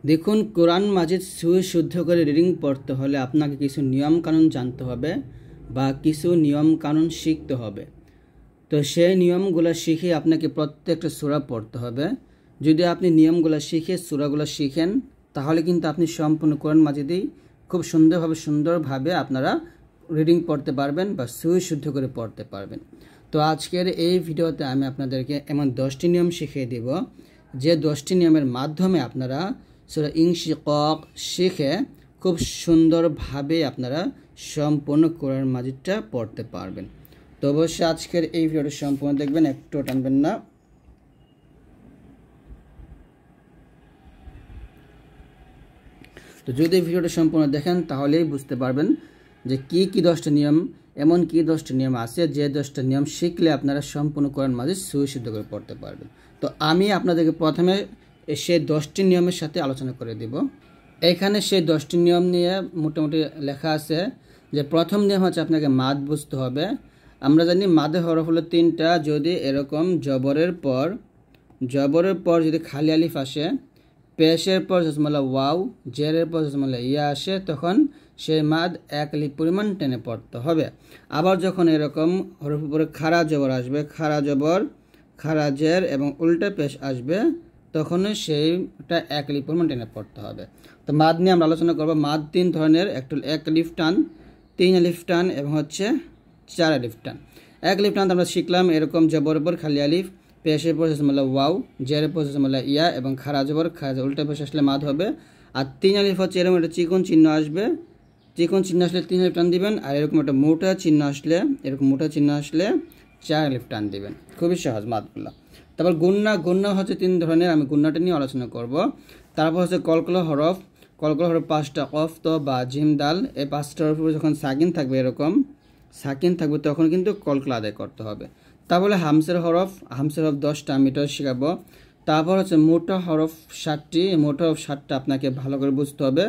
দেখুন, কোরআন মাজিদ সুশুদ্ধ করে রিডিং পড়তে হলে আপনাকে কিছু নিয়ম কানুন জানতে হবে বা কিছু নিয়ম কানুন শিখতে হবে। তো সেই নিয়মগুলো শিখে আপনাকে প্রত্যেকটা সূরা পড়তে হবে। যদি আপনি নিয়মগুলো শিখে সূরাগুলো শিখেন, তাহলে কিন্তু আপনি সম্পূর্ণ কোরআন মাজিদেই খুব সুন্দরভাবে আপনারা রিডিং পড়তে পারবেন বা সুশুদ্ধ করে পড়তে পারবেন। তো আজকের এই ভিডিওতে আমি আপনাদেরকে এমন 10টি নিয়ম শিখিয়ে দেব, যে 10টি নিয়মের মাধ্যমে আপনারা সূরা ইনশিকাক শিখে খুব সুন্দরভাবে আপনারা সম্পূর্ণ কোরআন মাজিদটা পড়তে পারবেন। তো অবশ্যই আজকের এই ভিডিওটা সম্পূর্ণ দেখবেন, একটু টানবেন না। তো যদি ভিডিওটা সম্পূর্ণ দেখেন তাহলেই বুঝতে পারবেন যে কি 10টা নিয়ম, এমন কি 10টা নিয়ম আছে যে 10টা নিয়ম শিখলে আপনারা সম্পূর্ণ কোরআন মাজিদ সুশুদ্ধ করে পড়তে পারবেন। তো আমি আপনাদেরকে প্রথমে সেই 10টি নিয়মের সাথে আলোচনা করে দেব। এখানে সেই 10টি নিয়ম নিয়ে মোটামুটি লেখা আছে যে প্রথম নিয়ম হচ্ছে আপনাকে মাদ বুঝতে হবে। আমরা জানি মাদের হরফ হলো 3টা। যদি এরকম জবরের পর যদি খালি আলিফ আসে, পেশের পর জজমালা ওয়াও, জেরের পর জজমালা ইয়া আসে, তখন সেই মাদ 1 আলিফ পরিমাণ টেনে পড়তে হবে। আবার যখন এরকম হরফ উপরে খাড়া জবর আসবে, খাড়া জবর, খাড়া জের এবং উল্টা পেশ আসবে, তখন সেইটা 1 আলিফ পরিমাণ টেনে পড়তে হবে। তো মাদ নিয়ে আমরা আলোচনা করব। মাদ 3 ধরনের, একটা 1 আলিফ টান, 3 আলিফ টান এবং হচ্ছে 4 আলিফ টান। 1 আলিফ টান আমরা শিখলাম এরকম জবরের পর খালি আলিফ, পেশের পর জজমালা ওয়াও, জেরের পর জজমালা ইয়া এবং খাড়া জবর, খাড়া উল্টা পেশ আসলে মাদ হবে। আর 3 আলিফ হচ্ছে এরকম একটা চিকন চিহ্ন আসবে, চিকন চিহ্ন আসলে 3 আলিফ টান দিবেন। আর এরকম একটা মোটা চিহ্ন আসলে, 4 আলিফ টান দিবেন। খুবই সহজ মাদগুলো। তারপর গুন্না হচ্ছে 3 ধরনের, আমি গুন্নাটা নিয়ে আলোচনা করব। তারপর হচ্ছে কলকলা হরফ 5টা, কফ, ত, বা, জিম, দাল। এই 5টা হরফের যখন সাকিন থাকবে, এরকম সাকিন থাকবে, তখন কিন্তু কলকলা আদায় করতে হবে। তারপরে হামসের হরফ 10টা, আমি এটা শেখাবো। তারপর হচ্ছে মোটা হরফ 7টি, মোটা হরফ 7টা আপনাকে ভালো করে বুঝতে হবে।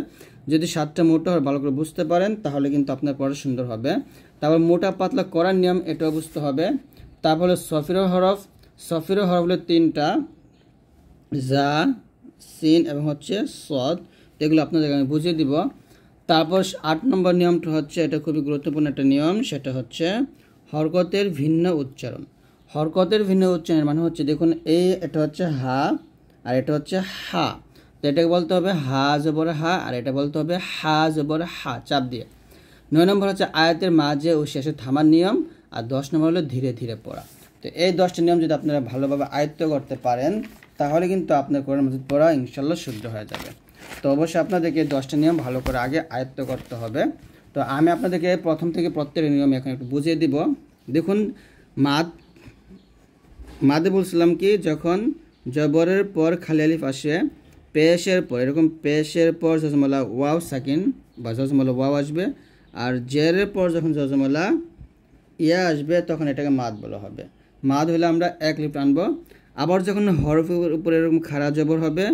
যদি 7টা মোটা হরফ ভালো করে বুঝতে পারেন, তাহলে কিন্তু আপনার পড়া সুন্দর হবে। তারপর মোটা পাতলা করার নিয়ম, এটাও বুঝতে হবে। তারপর হলো সফিরের হরফ হলো 3টা, জা, সিন এবং হচ্ছে সদ। এগুলো আপনাদের আমি বুঝিয়ে দিব। তারপর 8 নম্বর নিয়মটা হচ্ছে, এটা খুবই গুরুত্বপূর্ণ একটা নিয়ম, সেটা হচ্ছে হরকতের ভিন্ন উচ্চারণ। হরকতের ভিন্ন উচ্চারণের মানে হচ্ছে, দেখুন এটা হচ্ছে হা আর এটা হচ্ছে হা। তো এটাকে বলতে হবে হা জবর হা, আর এটা বলতে হবে হা জবর হা, চাপ দিয়ে। 9 নম্বর হচ্ছে আয়াতের মাঝে ও শেষে থামার নিয়ম, আর 10 নম্বর হলো ধীরে ধীরে পড়া। তো এই 10টা নিয়ম যদি আপনারা ভালোভাবে আয়ত্ত করতে পারেন, তাহলে কিন্তু আপনার কোরআন মাজিদ পড়া ইনশাল্লাহ শুদ্ধ হয়ে যাবে। তো অবশ্যই আপনাদেরকে 10টা নিয়ম ভালো করে আগে আয়ত্ত করতে হবে। তো আমি আপনাদেরকে প্রথম থেকে প্রত্যেকটা নিয়ম এখন একটু বুঝিয়ে দিব। দেখুন, মাদে বলছিলাম কি, যখন জবরের পর খালি আলিফ আসে, পেশের পর এরকম পেশের পর জজমালা ওয়াও সাকিন বা জজমালা ওয়াও আসবে, আর জেরের পর যখন জজমালা ইয়া আসবে, তখন এটাকে মাদ বলা হবে। মাদ হলে আমরা 1 আলিফ টানবো। আবার যখন হরফের উপরে এরকম খাড়া জবর হবে,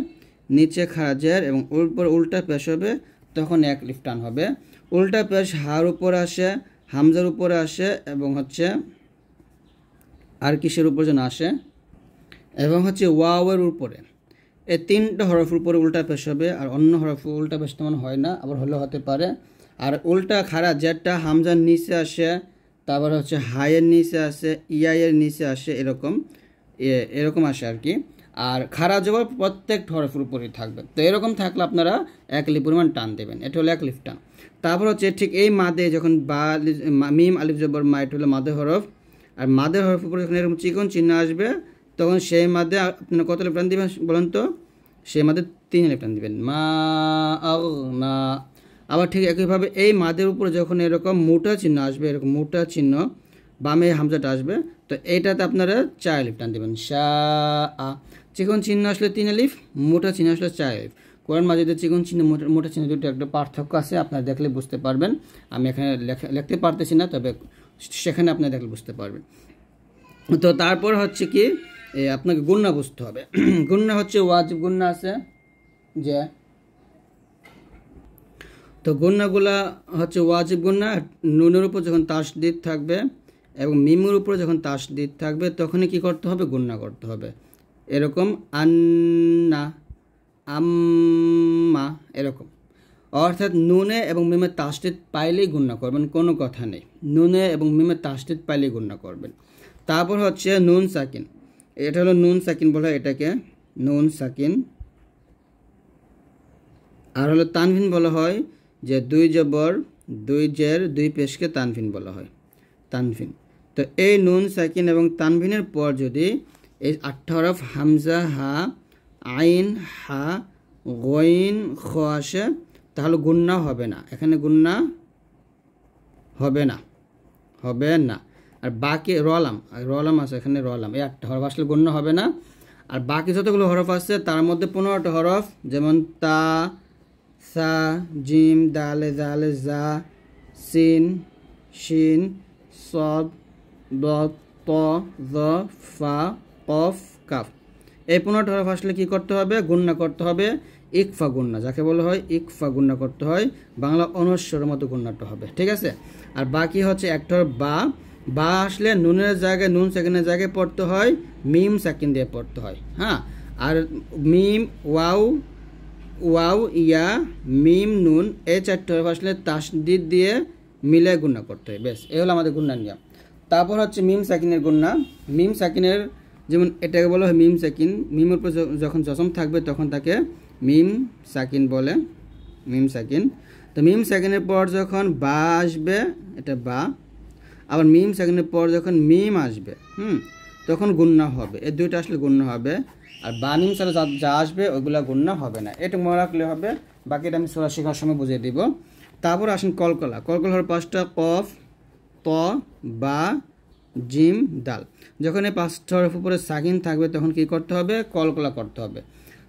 নিচে খাড়া জের এবং উপর উল্টা পেশ হবে, তখন 1 আলিফ টান হবে। উল্টা পেশ হার উপরে আসে, হামজার উপরে আসে এবং হচ্ছে আর কিসের উপর যেন আসে, এবং হচ্ছে ওয়াওয়ের উপরে। এই 3টা হরফের উপরে উল্টা পেশ হবে, আর অন্য হরফ উল্টা পেশ তেমন হয় না, আবার হলেও হতে পারে। আর উল্টা খাড়া জেরটা হামজার নিচে আসে, তারপর হচ্ছে হায়ের নিচে আসে, ইয়ায়ের নিচে আসে, এরকম আসে আর কি। আর খাড়া জবর প্রত্যেক হরফের উপরেই থাকবে। তো এরকম থাকলে আপনারা 1 আলিফ পরিমাণ টান দেবেন, এটা হলো 1 আলিফ টান। তারপর হচ্ছে ঠিক এই মাদে যখন মিম আলিফ জবর মা, এটা হলো মাদে হরফ। আর মাদের হরফ উপরে যখন এরকম চিকন চিহ্ন আসবে, তখন সেই মাদে আপনারা কত আলিফ টান দিবেন বলেন তো? সেই মাদে 3 আলিফ টান দিবেন, মা না। আবার ঠিক একইভাবে এই মাদের উপরে যখন এরকম মোটা চিহ্ন আসবে, এরকম মোটা চিহ্ন বামে হামজাটা আসবে, তো এইটাতে আপনারা 4 আলিফ টান দেবেন, শা আ। চিকন চিহ্ন আসলে 3 আলিফ, মোটা চিহ্ন আসলে 4 আলিফ। কোরআন মাজিদের চিকন চিহ্ন মোটা চিহ্ন দুটো একটা পার্থক্য আছে, আপনারা দেখলে বুঝতে পারবেন। আমি এখানে লিখতে পারতেছি না, তবে সেখানে আপনারা দেখলে বুঝতে পারবেন। তো তারপর হচ্ছে কি, আপনাকে গুন্না বুঝতে হবে। গুন্না হচ্ছে ওয়াজিব গুন্না আছে যে, তো গুন্নাগুলা হচ্ছে ওয়াজিব গুন্না। নুনের উপর যখন তাসদিদ থাকবে এবং মিমের উপর যখন তাসদিদ থাকবে, তখনই কি করতে হবে? গুন্না করতে হবে। এরকম আন্না, এরকম। অর্থাৎ নুনে এবং মিমে তাসদিদ পাইলেই গুণনা করবেন, কোনো কথা নেই। নুনে এবং মিমে তাসদিদ পাইলেই গুণনা করবেন। তারপর হচ্ছে নুন সাকিন, এটা হলো নুন সাকিন বলা হয় এটাকে, নুন সাকিন। আর হলো তানভিন বলা হয় যে 2 জবর 2 জের 2 পেশকে তানভিন বলা হয়, তানভিন। তো এই নুন সাকিন এবং তানভিনের পর যদি এই 8 হরফ হামজা, হা, আইন, হা, গইন, খ আসে তাহলে গুণনা হবে না, এখানে গুণনা হবে না, হবে না। আর বাকি রলাম, রলাম আছে এখানে, রলাম, এই 8 হরফ আসলে গুণনা হবে না। আর বাকি যতগুলো হরফ আছে তার মধ্যে 15টা হরফ, যেমন তা, সা, জিম, দালে, জালে, জা, সিন, শিন, সদ, দদ, ত, জ, ফা, কফ, কাফ। এই 15টা হরফ আসলে কী করতে হবে? গুণনা করতে হবে, ইকফা গুণনা, যাকে বলা হয় ইকফা গুণনা করতে হয়, বাংলা অনুস্বরের মতো গুণনাটা হবে, ঠিক আছে। আর বাকি হচ্ছে একটা হরফ বা, বা আসলে নুনের জায়গায়, নুন সাকিনের জায়গায় পড়তে হয় মিম সাকিন দিয়ে পড়তে হয়, হ্যাঁ। আর মিম, ওয়াও, ওয়াও, ইয়া, মিম, নুন, এই 4টে হরফ আসলে তাসদিদ দিয়ে মিলে গুণনা করতে হয়, বেশ, এই হলো আমাদের গুণনার নিয়ম। তারপর হচ্ছে মিম সাকিনের গুণনা। মিম সাকিনের যেমন এটাকে বলা হয় মিম সাকিন, মিমের উপর যখন জজম থাকবে তখন তাকে মিম সাকিন বলে, মিম সাকিন। তো মিম সাকিনের পর যখন বা আসবে, এটা বা, আবার মিম সাকিনের পর যখন মিম আসবে, তখন গুণনা হবে, এই দুইটা আসলে গুণনা হবে। আর বা মিম ছাড়া যা আসবে ওইগুলো গুণনা হবে না, এটা মনে রাখলে হবে, বাকিটা আমি সূরা শেখার সময় বুঝিয়ে দিব। তারপর আসেন কলকলা। কলকলা হলো 5টা, কফ, ত, বা, জিম, দাল। যখন এই 5টা হরফের উপরে সাকিন থাকবে তখন কি করতে হবে? কলকলা করতে হবে।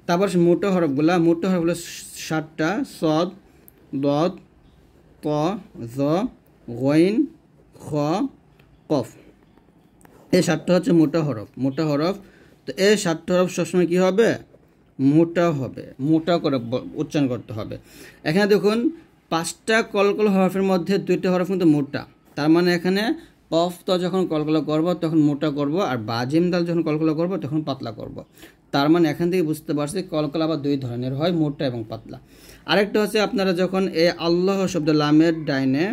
তারপর মোটা হরফগুলা, মোটা হরফগুলো 7টা, সদ, দদ, ত, জ, গইন, খ, কফ। এই 7টা হচ্ছে মোটা হরফ, মোটা হরফ। তো এই 7টা হরফ সবসময় কী হবে? মোটা হবে, মোটা করে উচ্চারণ করতে হবে। এখানে দেখুন 5টা কলকলা হরফের মধ্যে 2টা হরফ কিন্তু মোটা, তার মানে এখানে কফ তো যখন কলকলা করব তখন মোটা করব, আর বাজিম দাল যখন কলকলা করব তখন পাতলা করব। তার মানে এখান থেকে বুঝতে পারছি কলকলা আবার 2 ধরনের হয়, মোটা এবং পাতলা। আরেকটা হচ্ছে আপনারা যখন এই আল্লাহ শব্দ লামের ডাইনে,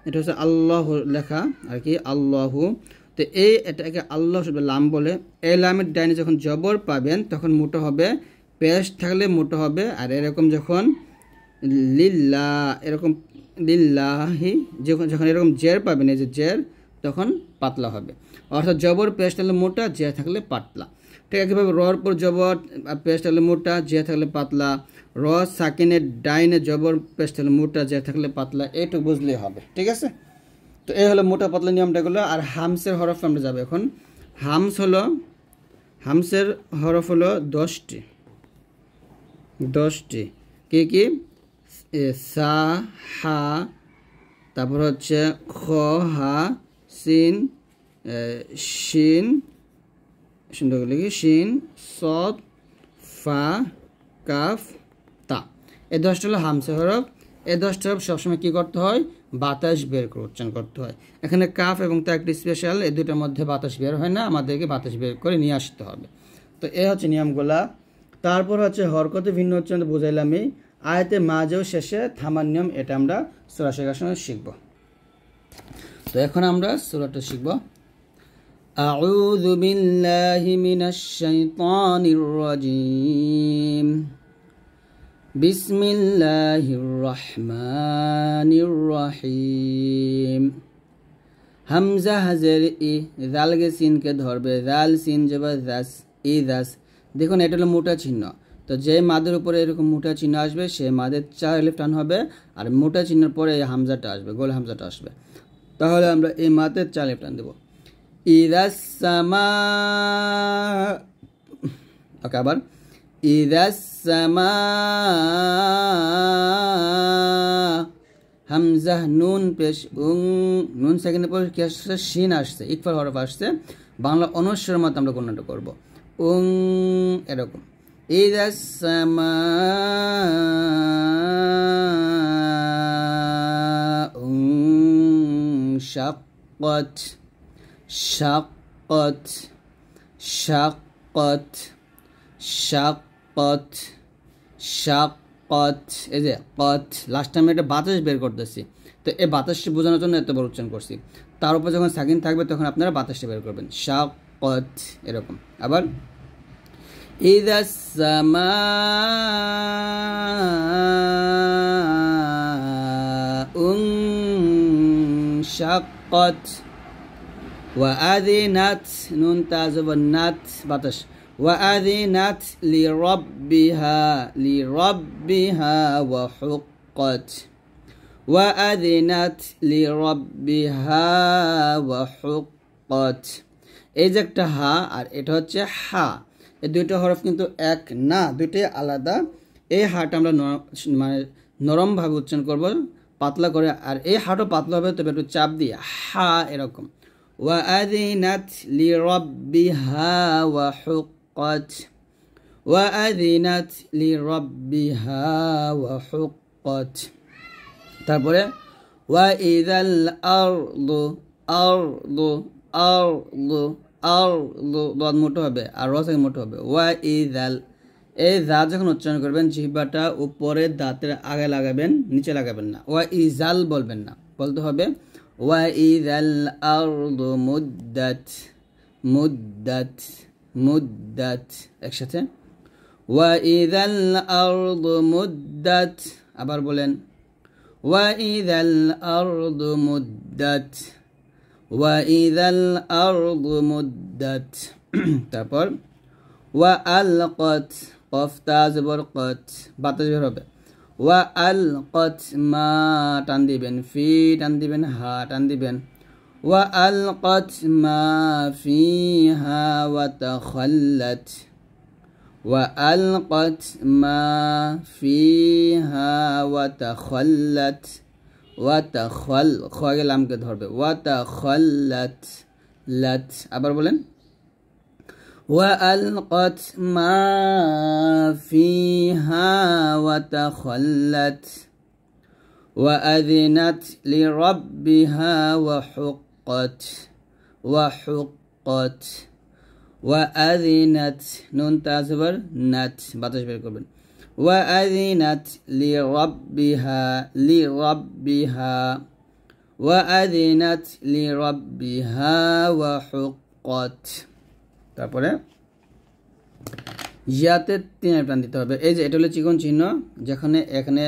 এটা হচ্ছে আল্লাহ লেখা আর কি, আল্লাহু। তো এটাকে আল্লাহ শব্দ লাম বলে, এই লামের ডাইনে যখন জবর পাবেন তখন মোটা হবে, পেশ থাকলে মোটা হবে। আর এরকম যখন লিল্লা, এরকম লিল্লাহি যখন এরকম জের পাবেন, এই যে জের, তখন পাতলা হবে। অর্থাৎ জবর পেশ থাকলে মোটা, জে থাকলে পাতলা। ঠিক একইভাবে রর পর জবর পেশ থাকলে মোটা, জে থাকলে পাতলা। র সাকিনের ডাইনে জবর পেশ থাকলে মোটা, জে থাকলে পাতলা, এইটুকু বুঝলেই হবে, ঠিক আছে। তো এই হলো মোটা পাতলা নিয়মটাগুলো। আর হামসের হরফ আমরা যাবো এখন। হামস হলো, হামসের হরফ হলো 10টি, 10টি। কি কি? সা, হা, তারপর হচ্ছে খ, হা, সিন, শিন, সুন্দর লিখি, শিন, সদ, ফা, কাফ, তা। এই 10টা হলো হামসে হরফ। এই 10টা হরফ সবসময় কী করতে হয়? বাতাস বের করে উচ্চারণ করতে হয়। এখানে কাফ এবং তা একটি স্পেশাল, এই দুটোর মধ্যে বাতাস বের হয় না, আমাদেরকে বাতাস বের করে নিয়ে আসতে হবে। তো এই হচ্ছে নিয়মগুলা। তারপর হচ্ছে হরকতে ভিন্ন উচ্চারণ বুঝাইলামই। আয়াতে মাঝেও শেষে থামার নিয়ম, এটা আমরা সূরা শেখার সময় শিখব। তো এখন আমরা সূরাটা শিখব। আউযু বিল্লাহি মিনাশ শাইতানির রাজিম। বিসমিল্লাহির রহমানির রহিম। হামজা হাজের ই, জালকে সিনকে ধরবে, জাল সিন জবর জাস, ই জাস। দেখুন এটা হলো মোটা চিহ্ন, তো যে মাদের উপরে এরকম মোটা চিহ্ন আসবে সে মাদের 4 আলিফ টান হবে, আর মোটা চিহ্নের পরে এই হামজাটা আসবে, গোল হামজাটা আসবে। তাহলে আমরা এই মাদের 4 আলিফ টান দেব। ইদাস সামা, ওকে, আবার ইদাস সামা, হামজা নুন পেশ উং, নুন সেকেন্ডের পর কি আসছে? শিন আসছে, ইকফার হরফ আসছে। বাংলা অনুস্বরের মতো আমরা গণনাটা করব, উং, এরকম। ইদাস সামা উং শাক্কাত, শাক্কাত, শাক্কাত, শাক্কাত, শাক্কাত, কত, এই যে কত, লাস্ট টাইমে একটা বাতাস বের করতেছি, তো এই বাতাসটি বোঝানোর জন্য এত বড় উচ্চারণ করছি। তার উপর যখন সাকিন থাকবে তখন আপনারা বাতাসটা বের করবেন, শাক্কাত এরকম। আবার ইযা সামাউ শাক্কাত ওয়া আযিনাত, নুন তা জবর নাত, বাতাস, ওয়া আযিনাত লিরাব্বিহা ওয়া হুক্কাত, ওয়া আযিনাত লিরাব্বিহা ওয়া হুক্কাত। এই যে একটা হা আর এটা হচ্ছে হা, এই দুইটা হরফ কিন্তু এক না, দুইটাই আলাদা। এই হাটা আমরা মানে নরমভাবে উচ্চারণ করব, পাতলা করে, আর এই হাটও পাতলা হবে, তবে একটু চাপ দিয়ে হা এরকম। ওয়া আযিনাত লিরাব্বিহা ওয়া হুক্কাত, ওয়া আযিনাত লিরাব্বিহা ওয়া হুক্কাত। তারপরে ওয়া ইযাল আরদু, আরদু আরদু আরদু, দদ মোটা হবে আর র থেকে মোটা হবে। ওয়া ইযাল, এই দা যখন উচ্চারণ করবেন জিহ্বাটা উপরে দাঁতের আগে লাগাবেন, নিচে লাগাবেন না। ওয়া ইজাল বলবেন না, বলতে হবে ওয়া ইযাল আরদু মুদ্দাত, মুদ্দাত মুদ্দাত, একসাথে ওয়া ইযাল আরদু মুদ্দাত। আবার বলেন ওয়া ইযাল আরদু মুদ্দাত, ওয়া ইযাল আরদু মুদ্দাত। তারপর ওয়া আলকাত, কফ তা জবর কত, বাতাস বের হবে। ওয়া আলকাত মা টান দিবেন, ফি টান দিবেন, হা টান দিবেন। ওয়া আলকাত মা ফিহা ওয়া তাখাল্লাত, ওয়া আলকাত মা ফিহা ওয়া তাখাল্লাত, ওয়া তাখাল, খয়ে লামকে ধরবে, ওয়া তাখাল্লাত লাত। আবার বলেন ওয়া আলকাত মা ফিহা ওয়া তাখাল্লাত, ওয়া আযিনাত লিরাব্বিহা ওয়া হুক্কাত, ওয়া হুক্কাত, ওয়া আযিনাত, নুন তা জবর নাত, বাতাস বের করবেন। ওয়া আযিনাত লিরাব্বিহা, লিরাব্বিহা, ওয়া আযিনাত লিরাব্বিহা ওয়া হুক্কাত। তারপরে ইয়াতে 3 টান দিতে হবে। এই যে এটা হলো চিকন চিহ্ন, যেখানে এখানে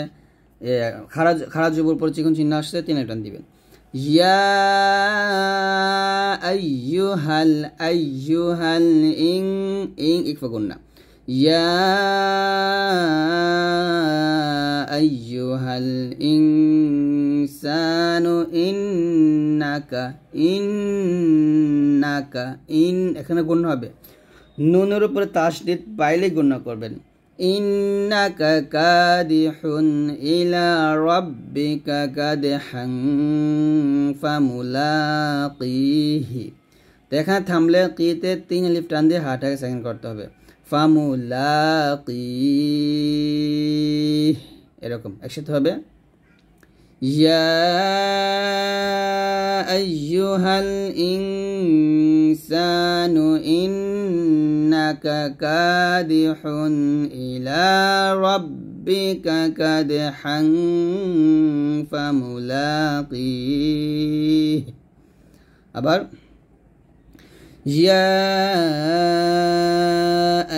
খাড়া জবর পর চিকন চিহ্ন আসছে, 3 টান দিবেন। ইয়া আইয়ুহাল, আইয়ুহাল, ইং ইং ইকফা গুন্না, ইয়া আইয়ুহাল ইনসানু ইন্নাকা, ইন্নাকা, ইন এখানে গুণ হবে, নুনের উপরে তাসদীদ পাইলে গুণ করবেন। ইন্নাকা কাদিহুন ইলা রাব্বিকা কাদহান ফামুলাকিহি। তো এখানে থামলে কিতে 3 আলিফ টান দিয়ে হাটাকে সেকেন্ড করতে হবে, ফামুলাকি এরকম একসাথে হবে। ইয়া আইয়ুহাল ইনসানু ইন্নাকা কাদিহুন ইলা রাব্বিকা কাদহান ফামুলাকিহি। আবার ইয়া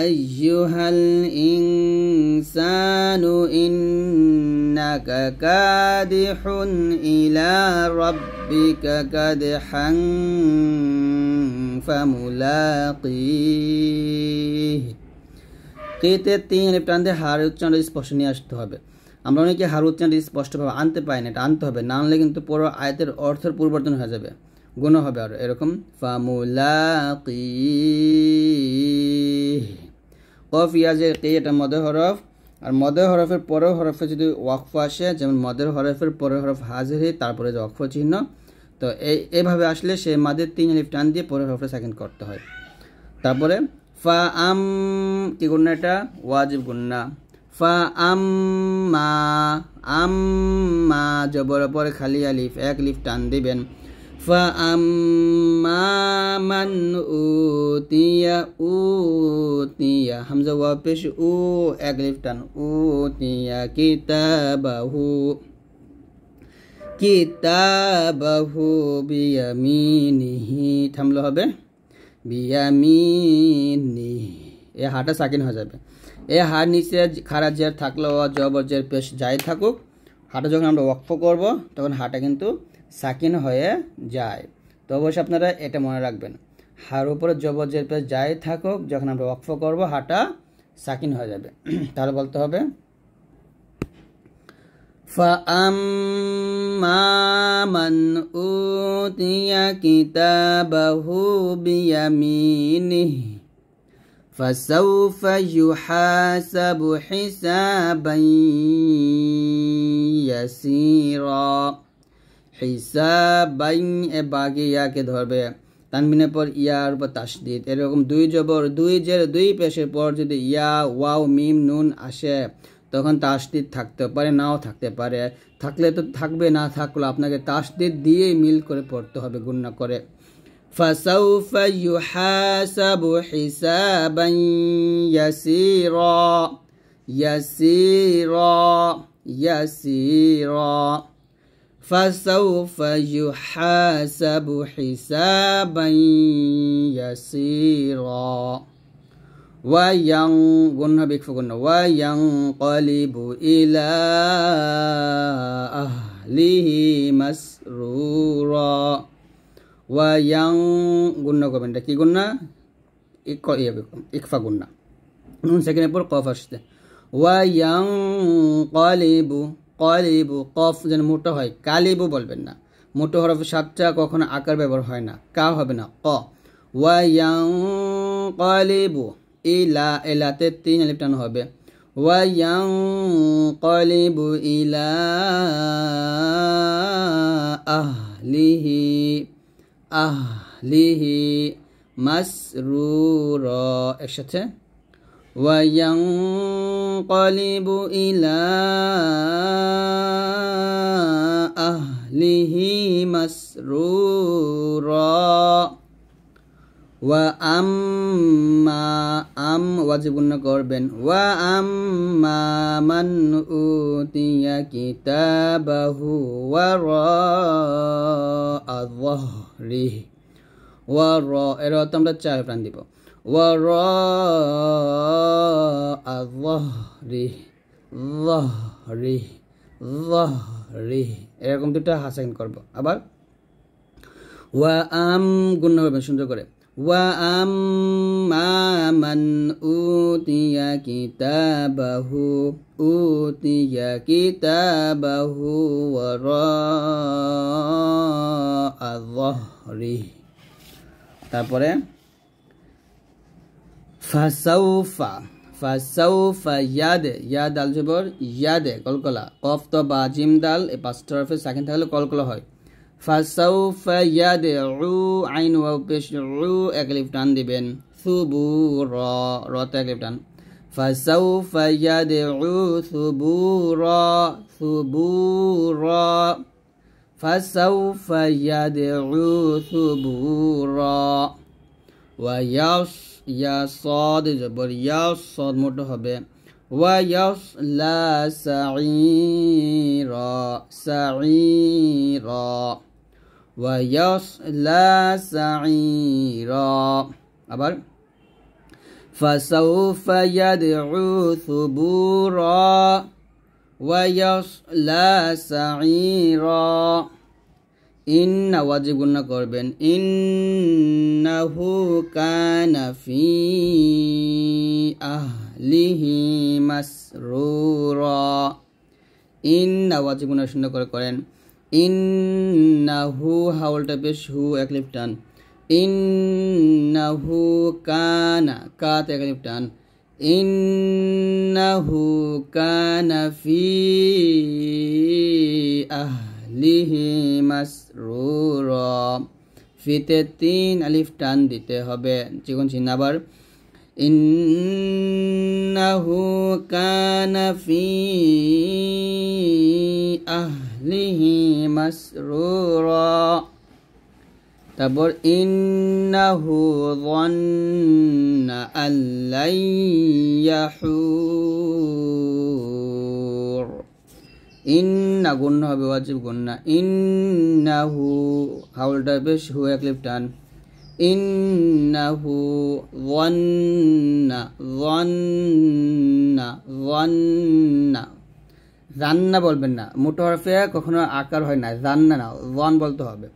আইয়ুহাল ইনসানু ইন্নাকা কাদিহুন ইলা রাব্বিকা কাদহান ফামুলাকিহি। কিতে 3 আলিফ টান দিয়ে হার উচ্চারণ স্পষ্ট নিয়ে আসতে হবে। আমরা অনেকে হার উচ্চারণ স্পষ্টভাবে আনতে পাই না, এটা আনতে হবে, না আনলে কিন্তু পুরো আয়াতের অর্থের পরিবর্তন হয়ে যাবে, গুণ হবে। আর এরকম ফামুলাকিহি। কফ ইয়া যে কে, এটা মদের হরফ, আর মদের হরফের পরের হরফে যদি ওয়াকফ আসে, যেমন মদের হরফের পরের হরফ হাজির, তারপরে যে ওয়াকফ চিহ্ন, তো এইভাবে আসলে সে মাদের 3 আলিফ টান দিয়ে পরের হরফে সেকেন্ড করতে হয়। তারপরে ফা আম, কি গুণনা, এটা ওয়াজিব গুণনা। ফা আম্মা, আম্মা জবর পরে খালি আলিফ, 1 আলিফ টান দিবেন। فأما من أوتي أوتي همزة واو পেশ ও এক লিফ টান أوتي كتابه কিতাবাহু বিয়ামিনিহি থামলে হবে বিয়ামিনিহি এই হাটা সাকিন হয়ে যাবে এই হার নিচে খারা জের থাকলেও জবর জের পেশ যাই থাকুক হাটা যখন আমরা ওয়াকফ করব তখন হাটা কিন্তু সাকিন হয়ে যায় তো অবশ্যই আপনারা এটা মনে রাখবেন হার উপরে জবর জের পেশ যাই থাকুক যখন আমরা ওয়াকফ করব হাটা সাকিন হয়ে যাবে তাহলে বলতে হবে فأما من أوتي كتابه بيمينه فسوف يحاسب حسابا يسيرا حسابا বাকি ইয়াকে ধরবে তানবিনের পর ইয়ার উপর তাসদিদ এরকম দুই জবর দুই জের দুই পেশের পর যদি ইয়া ওয়াও মিম নুন আসে তখন তাসদিদ থাকতে পারে নাও থাকতে পারে থাকলে তো থাকবে না থাকলে আপনাকে তাসদিদ দিয়ে মিল করে পড়তে হবে গুণনা করে ফাসাউফা ইউহাসাবু হিসাবান ইয়াসীরা ইয়াসীরা ইয়াসীরা ফাসাউফা ইউহাসাবু হিসাবান ইয়াসীরা ওয়ায়াং গুণনা বিকফ গুণনা ওয়ায়াং কলিবু ইলা আহলিহি মাসরুরা ওয়ায়াং গুণনা করবেন এটা কি গুণনা ইকফা গুণনা নুন সেকেন্ডের পর কফ আসছে ওয়ায়াং কলিবু কলিবু কফ যেন মোটা হয় কালিবু বলবেন না মোটো হরফ সাতটা কখনো আকার ব্যবহার হয় না কা হবে না ক ওয়ায়াং কলিবু ইলা এলাতে তিন আলিফ টান হবে ওয়ায়াং কলিবু ইলা আহলিহি আহলিহি মাসরুরা একসাথে ওয়ায়াং কলিবু ইলা আহলিহি মাসরুরা ওয়া আম্মা আম ওয়াজিব গুণনা করবেন ওয়া আম্মা মান উতিয়া কিতাবাহু ওয়ারাআ যাহরিহি ওয়ারা এর অর্থ আমরা চার প্রাণ দিব ওয়ারাআ যাহরিহি যাহরিহি যাহরিহি এরকম দুটো হাসাইন করব আবার ওয়া আম গুণনা করবেন সুন্দর করে وَأَمَّا مَنْ أُوتِيَ كِتَابَهُ وَرَاءَ ظَهْرِهِ তারপরে ফাসাউফা ইয়াদ আল জবর ইয়াদে কলকলা কফ তো বা জিম দাল এই পাঁচটা হরফে সাকিন থাকলে কলকলা হয় ফাসাউফা ইয়াদউ আইন ওয়াও পেশ উ এক লিফ টান দিবেন সুবুরা রতে এক লিফ টান ফাসাউফা ইয়াদউ সুবুরা সুবুরা ফাসাউফা ইয়াদউ সুবুরা ওয়া ইয়াসাদ জবর ইয়াসাদ মোটা হবে ওয়া ইয়াসলা সাঈরা সাঈরা ويصلى سعيرا আবার فسوف يدعو ثبورا ويصلى سعيرا ইন্না ওয়াজিব গুণনা করবেন ইন্নাহু কানা ফি আহলিহি মাসরুরা ইন্না ওয়াজিব গুণনা শূন্য করে করেন ইন্নাহু হাওলটা পেশ হু এক লিফ টান ইন্নাহু কানা কাত এক লিফ টান ইন্নাহু কানা ফি আহলিহি মাসরুরা ফিতে তিন আলিফ টান দিতে হবে চিকন চিহ্ন আবার ইন্নাহু কানা ফি আহলিহি মাসরুরা তারপর ইন্নাহু যান্না আল্লাই ইয়াহুর, ইন্না গুন্না হবে, ওয়াজিব গুন্না, ইন্নাহু হাউলটা বেশ হু এক লিফ টান, ইন্নাহু যান্না যান্না যান্না, জান্না বলবেন না, মোটা হরফে কখনো আকার হয় না, জান্না না, ওয়ান বলতে হবে।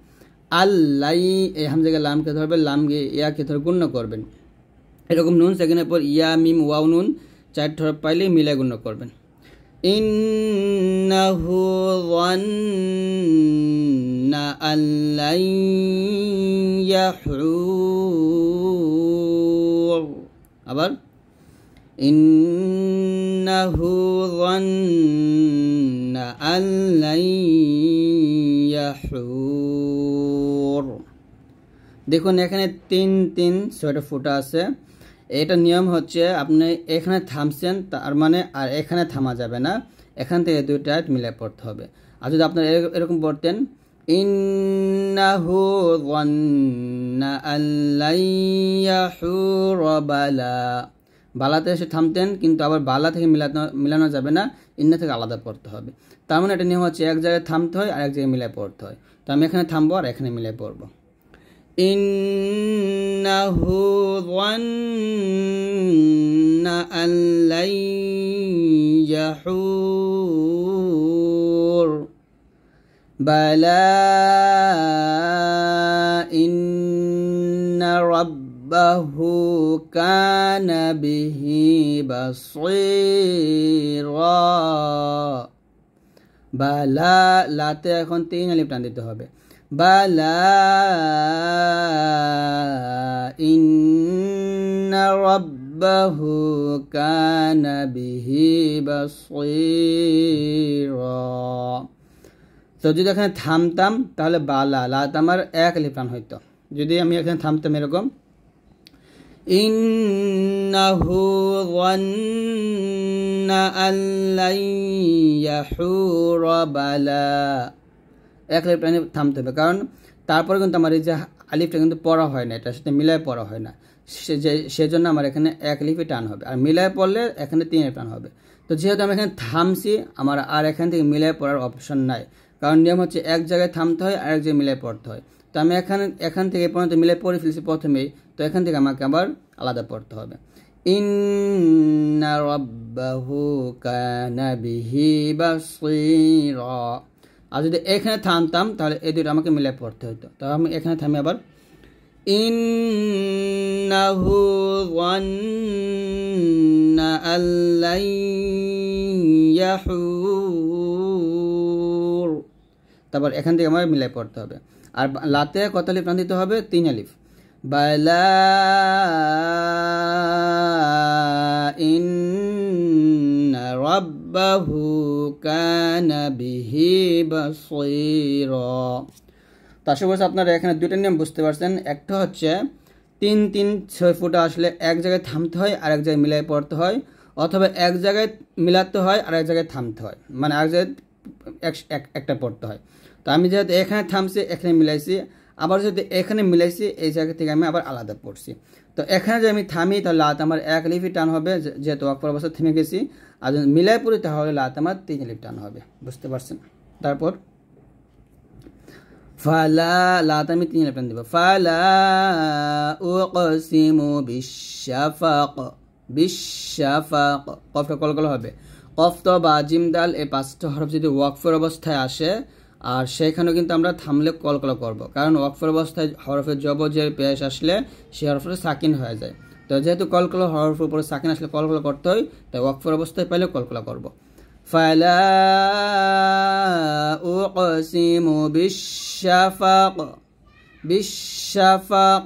আল্লাই এই হামজাকে লামকে ধরবেন, লামকে ইয়াকে ধরে গুণ্য করবেন। এরকম নুন সেকেন্ডের পর ইয়া মিম ওয়াও নুন 4 হরফ পাইলে মিলে গুণ্য করবেন। ইন্নাহু যান্না আল্লাই ইয়াহুর, আবার ইন্নাহু যান্না আল্লাই ইয়াহুর। দেখুন এখানে 3 6টা ফুটা আছে। এটা নিয়ম হচ্ছে আপনি এখানে থামছেন, তার মানে আর এখানে থামা যাবে না, এখান থেকে দুইটা মিলে পড়তে হবে। আর যদি আপনারা এরকম পড়তেন ইন্নাহু যান্না আল্লাই ইয়াহুর বালা, বালাতে এসে থামতেন, কিন্তু আবার বালা থেকে মিলানো যাবে না, ইন্না থেকে আলাদা পড়তে হবে। তার মানে এটা নিয়ম হচ্ছে এক জায়গায় থামতে হয় আর এক জায়গায় মিলে পড়তে হয়। তো আমি এখানে থামবো আর এখানে মিলে পড়বো। ইন্নাহু যান্না আল্লাই ইয়াহুর বালা ইন্না রাব্বাহু কানা বিহি বাসীরা। বালা লাতে এখন 3 আলিফ টান দিতে হবে। বালা ইন্না রাব্বাহু কানা বিহি বাসীরা। তো যদি এখানে থামতাম তাহলে বালা লাতে আমার 1 আলিফ টান হইতো। যদি আমি এখানে থামতাম এরকম ইন্নাহু যান্না আল্লাই ইয়াহুর বালা, 1 আলিফ টানে থামতে হবে, কারণ তারপরে কিন্তু আমার এই যে আলিফটা কিন্তু পড়া হয় না, এটার সাথে মিলায় পড়া হয় না, সেজন্য আমার এখানে 1 আলিফই টান হবে। আর মিলায় পড়লে এখানে 3 আলিফ টান হবে। তো যেহেতু আমি এখানে থামছি, আমার আর এখান থেকে মিলায় পড়ার অপশন নাই, কারণ নিয়ম হচ্ছে এক জায়গায় থামতে হয় আর এক জায়গায় মিলায় পড়তে হয়। তো আমি এখান থেকে পর্যন্ত মিলায় পড়ে ফেলছি প্রথমেই, তো এখান থেকে আমাকে আবার আলাদা পড়তে হবে। ইন্না রাব্বাহু কানা বিহি বাসীরা। আর যদি এখানে থামতাম তাহলে এই দুটো আমাকে মিলে পড়তে হতো। তাহলে আমি এখানে থামি আবার ইন্নাহু যান্না আল্লাই ইয়াহুর, তারপর এখান থেকে আমার মিলে পড়তে হবে। আর লাতে কত আলিফ টান দিতে হবে? 3 আলিফ। বালা ইন্না রাব্বাহু কানা বিহি বাসীরা। তো আশা করছি আপনারা এখানে দুইটা নিয়ম বুঝতে পারছেন। একটা হচ্ছে 3 6 ফুটা আসলে এক জায়গায় থামতে হয় আর এক জায়গায় মিলাই পড়তে হয়, অথবা এক জায়গায় মিলাতে হয় আর এক জায়গায় থামতে হয়, মানে এক জায়গায় একটা পড়তে হয়। তো আমি যেহেতু এখানে থামছি, এখানে মিলাইছি, আবার যদি এখানে মিলাইছি, এই জায়গা থেকে আমি আবার আলাদা পড়ছি। তো এখানে যদি আমি থামি তাহলে লাত আমার 1 আলিফই টান হবে, যেহেতু ওয়াকফের অবস্থা থেমে গেছি। আর যদি মিলাই পড়ি তাহলে লাত আমার 3 আলিফ টান হবে। বুঝতে পারছেন? তারপর ফালা, লাত আমি 3 আলিফ টান দেব। ফালা উকসিমু বিশাফাক, বিশাফাক, কফটা কলকল হবে। কফ তো বা জিম দাল এই 5টা হরফ যদি ওয়াকফের অবস্থায় আসে, আর সেখানেও কিন্তু আমরা থামলে কলকলা করব, কারণ ওয়াকফের অবস্থায় হরফের জবজের পেশ আসলে সে হরফটা সাকিন হয়ে যায়। তো যেহেতু কলকলা হরফের উপরে সাকিন আসলে কলকলা করতে হয়, তাই ওয়াকফের অবস্থায় পাইলে কলকলা করব। ফালা উকসিমু বিশাফাক, বিশাফাক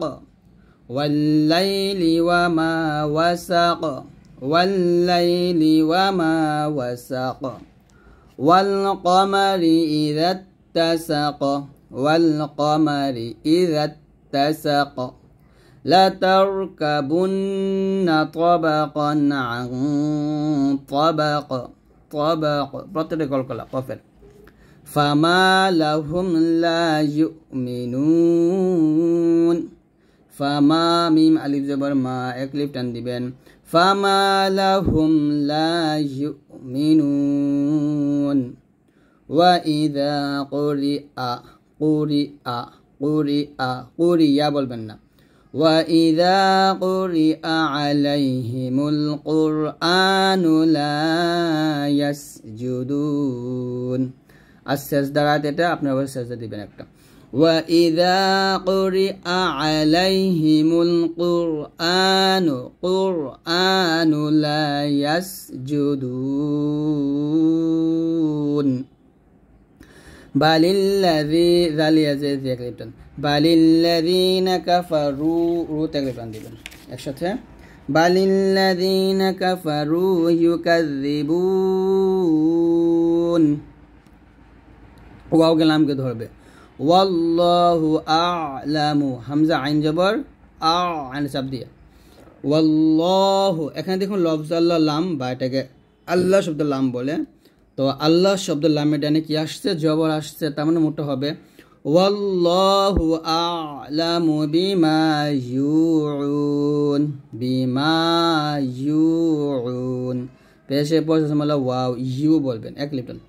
ওয়াল্লাইলি ওয়া মা ওয়াসাক, ওয়াল্লাইলি ওয়া মা ওয়াসাক والقمر إذا اتسق، والقمر إذا اتسق لتركبن طبقا عن طبق, طبق প্রত্যেকটা কলকলা কফের। ফামা লাহুম লা ইউমিনুন ফামা মিম আলিফ জবর মা এক লিফ টান দিবেন ফামা লাহুম লা ইউমিনুন ওয়া ইযা কুরিয়া বলবেন না ওয়া ইযা কুরিআ আলাইহিমুল কুরআনু লা ইয়াসজুদুন আর সেজদারাত এটা আপনারা অবশ্যই সেজদা দিবেন একটা ওয়া ইযা কুরিআ আলাইহিমুল কুরআনু লা ইয়াসজুদুন বালিল্লাযীনা কাফারু রুতাগলিবান দিবেন একসাথে বালিল্লাযীনা কাফারু ইউকাযযিবুন ওয়াও লামকে ধরবে ওয়াল্লাহু আ'লামু হামজা আইন জবর আইন চাপ দিয়ে ওয়াল্লাহু এখানে দেখুন লফজ আল্লাহ লাম বা এটাকে আল্লাহ শব্দ লাম বলে তো আল্লাহ শব্দ লামের ডানে কি আসছে জবর আসছে তার মানে মোটা হবে ওয়াল্লাহু আ'লামু বিমা ইউউন পেশে পড়ছে মানে ওয়াও ইউ বলবেন এক লিপটন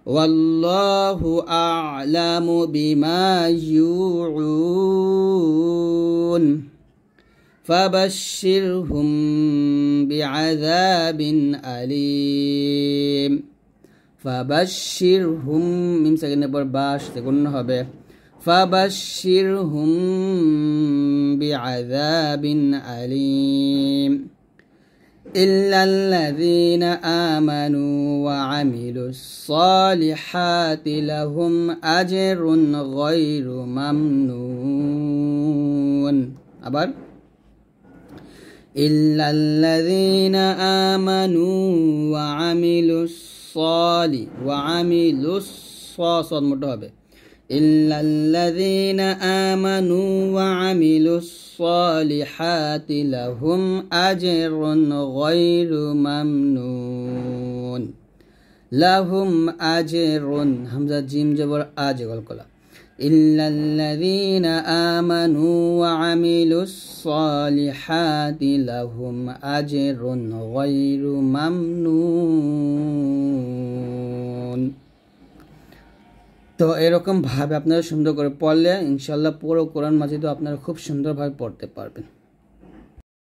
ওয়াল্লাহু আ'লামু বিমা ইউউন ফাবাশশিরহুম বিআযাবিন আলীম ফাবাশশিরহুম মিম সেকেন্ডের পর বাশ গুণ হবে ফাবাশশিরহুম বিআযাবিন আলীম ইল্লাল্লাযীনা আমানু ওয়া আমিলুস সালিহাতি লাহুম আজরুন গায়রু মামনুন আবার ইল্লাল্লাযীনা আমানু ওয়া আমিলুস সাদ মোটা হবে ইল্লাল্লাযীনা আমানু ওয়া আমিলুস সালিহাতি লাহুম আজরুন গায়রু মামনুন লাহুম আজরুন হামজা জিম জবর আজ গলকলা ইল্লাল্লাযীনা আমানু ওয়া আমিলুস সালিহাতি লাহুম আজরুন গায়রু মামনুন তো এরকম ভাবে আপনারা সুন্দর করে পড়লে ইনশাআল্লাহ পুরো কোরআন মাজিদ আপনারা খুব সুন্দরভাবে পড়তে পারবেন।